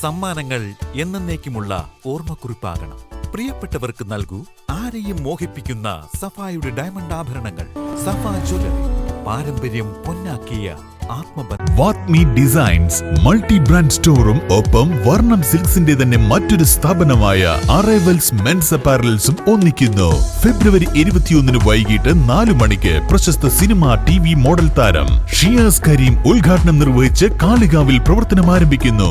സമ്മാനങ്ങൾ എന്നേക്കുമുള്ള ഓർമ്മക്കുറിപ്പാകണം. പ്രിയപ്പെട്ടവർക്ക് നൽകൂ ആരെയും മോഹിപ്പിക്കുന്ന സഫായുടെ ഡയമണ്ട് ആഭരണങ്ങൾ. സഫ ജ്വല്ലറി, പാരമ്പര്യം പൊന്നാക്കിയ ആത്മബന്ധം. വാത്മി ഡിസൈൻസ് മൾട്ടി ബ്രാൻഡ് സ്റ്റോറും ഒപ്പം വർണ്ണം സിൽക്സിന്റെ തന്നെ മറ്റൊരു സ്ഥാപനമായ അറൈവൽസ് മെൻസ് അപ്പാരൽസും ഒന്നിക്കുന്നു. ഫെബ്രുവരി 21 വൈകിട്ട് 4 മണിക്ക് പ്രശസ്ത സിനിമ TV മോഡൽ താരം ഷിയാസ് കരീം ഉദ്ഘാടനം നിർവഹിച്ച് കാളികാവിൽ പ്രവർത്തനം ആരംഭിക്കുന്നു.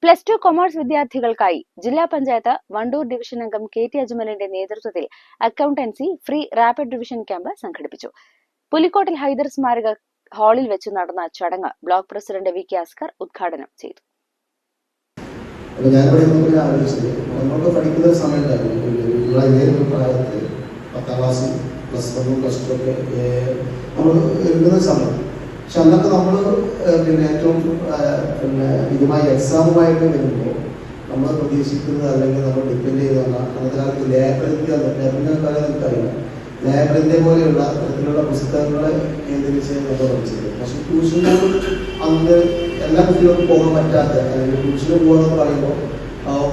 +2 കൊമേഴ്സ് വിദ്യാർത്ഥികൾക്കായി ജില്ലാ പഞ്ചായത്ത് വണ്ടൂർ ഡിവിഷൻ അംഗം KT അജ്മലിന്റെ നേതൃത്വത്തിൽ accountancy free rapid division camp സംഘടിപ്പിച്ചു. പുലിക്കോട്ടിൽ ഹൈദർ സ്മാരക ഹാളിൽ വെച്ച് നടന്ന ചടങ്ങ് ബ്ലോക്ക് പ്രസിഡന്റ് VK അസ്കർ ഉദ്ഘാടനം ചെയ്തു. പഠിക്കുന്ന സമയം പക്ഷെ അന്നൊക്കെ നമ്മൾ ഏറ്റവും ഇതുമായി എക്സാമുമായിട്ട് വരുമ്പോൾ നമ്മൾ പ്രതീക്ഷിക്കുന്നത് അല്ലെങ്കിൽ നമ്മൾ ഡിപ്പെൻഡ് ചെയ്താണ് അന്നത്തെ കാലത്ത് ലേബറിന്റെ ലേബറിന്റെ പോലെയുള്ള തരത്തിലുള്ള പുസ്തകങ്ങളെ കേന്ദ്രീകരിച്ച് നമ്മൾ പഠിച്ചത്. പക്ഷെ ട്യൂഷനിൽ അന്ന് എല്ലാ കുട്ടികൾക്കും പോകാൻ പറ്റാത്ത അല്ലെങ്കിൽ ട്യൂഷന് പോകുകയെന്ന് പറയുമ്പോൾ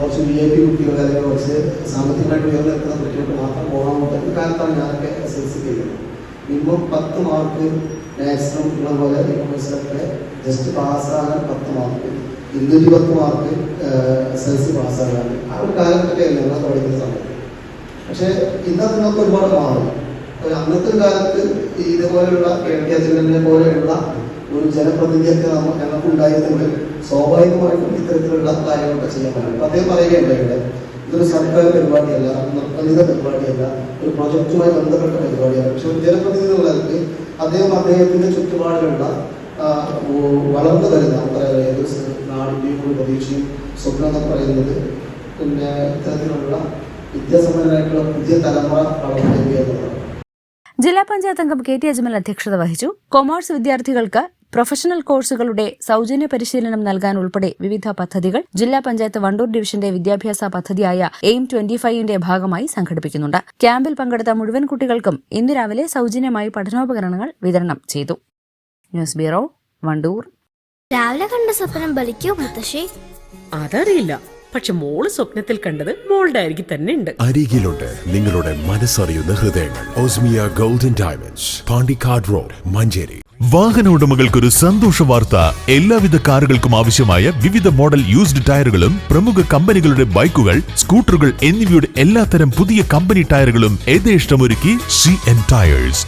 കുറച്ച് VIP കുട്ടികൾ അല്ലെങ്കിൽ കുറച്ച് സാമ്പത്തികമായിട്ട് ഉയർന്നു നിൽക്കുന്ന കുട്ടികൾക്ക് മാത്രം പോകാൻ പറ്റുന്ന കാലത്താണ് ഞാനൊക്കെ SSLC ചെയ്യുന്നത്. മിനിമം 10 മാർക്ക് മാക്സിമം ഉള്ളതുപോലെ കൊമേഴ്സിലൊക്കെ ജസ്റ്റ് പാസ്സാകാൻ 10 മാർക്ക്, 210 മാർക്ക് SSLC പാസ്സാകാൻ ആ ഒരു കാലഘട്ടമൊക്കെയല്ലേ നമ്മൾ പഠിക്കുന്ന സമയത്ത്. പക്ഷെ ഇന്നത്തെ നമുക്ക് ഒരുപാട് മാറും. അന്നത്തെ കാലത്ത് ഇതുപോലെയുള്ള KT അജ്മലിനെ പോലെയുള്ള ഒരു ജനപ്രതിനിധിയൊക്കെ ഞങ്ങൾക്ക് ഉണ്ടായിരുന്നെങ്കിൽ സ്വാഭാവികമായിട്ടും ഇത്തരത്തിലുള്ള കാര്യങ്ങളൊക്കെ ചെയ്യാൻ പറ്റും. അദ്ദേഹം പറയുകയുണ്ടായിട്ട് ഇതൊരു സർക്കാർ പരിപാടിയല്ല, നിർബന്ധിത പരിപാടിയല്ല, ഒരു പ്രൊജക്റ്റുമായി ബന്ധപ്പെട്ട പരിപാടിയാണ്. പക്ഷെ ഒരു ജനപ്രതിനിധികൾക്ക് അദ്ദേഹത്തിന്റെ ചുറ്റുപാടിലുള്ള വളർന്നു വരുന്ന നാടിൻ്റെയും ഒരു പ്രതീക്ഷയും സ്വപ്നം എന്ന് പറയുന്നത് ഇത്തരത്തിലുള്ള വിദ്യാസമ്പന്നരായിട്ടുള്ള പുതിയ തലമുറ വളർന്നു വരിക എന്നുള്ളതാണ്. ജില്ലാ പഞ്ചായത്ത് അംഗം KT അജ്മൽ അധ്യക്ഷത വഹിച്ചു. കൊമേഴ്സ് വിദ്യാർത്ഥികൾക്ക് പ്രൊഫഷണൽ കോഴ്സുകളുടെ സൗജന്യ പരിശീലനം നൽകാൻ ഉൾപ്പെടെ വിവിധ പദ്ധതികൾ ജില്ലാ പഞ്ചായത്ത് വണ്ടൂർ ഡിവിഷന്റെ വിദ്യാഭ്യാസ പദ്ധതിയായ എയിം 25ന്റെ ഭാഗമായി സംഘടിപ്പിക്കുന്നുണ്ട്. ക്യാമ്പിൽ പങ്കെടുത്ത മുഴുവൻ കുട്ടികൾക്കും ഇന്ന് രാവിലെ സൗജന്യമായി പഠനോപകരണങ്ങൾ വിതരണം ചെയ്തു. News bureau, Wandoor. രാവിലെ കണ്ട സ്വപ്നം ബലിക്കോ മുത്തശ്ശി? അതറിയില്ല, പക്ഷെ മോള് സ്വപ്നത്തിൽ കണ്ടത് മോളുടെ അരികിൽ തന്നെ ഉണ്ട്. അരികിലുണ്ട് നിങ്ങളുടെ മനസ്സറിയുന്ന ഹൃദയങ്ങൾ. Osmia golden diamonds, Pandikkad road, Manjeri. വാഹന ഉടമകൾക്കൊരു സന്തോഷ വാർത്ത. എല്ലാവിധ കാറുകൾക്കും ആവശ്യമായ വിവിധ മോഡൽ യൂസ്ഡ് ടയറുകളും പ്രമുഖ കമ്പനികളുടെ ബൈക്കുകൾ, സ്കൂട്ടറുകൾ എന്നിവയുടെ എല്ലാത്തരം പുതിയ കമ്പനി ടയറുകളും യഥേഷ്ടമൊരുക്കി CN ടയേഴ്സ്.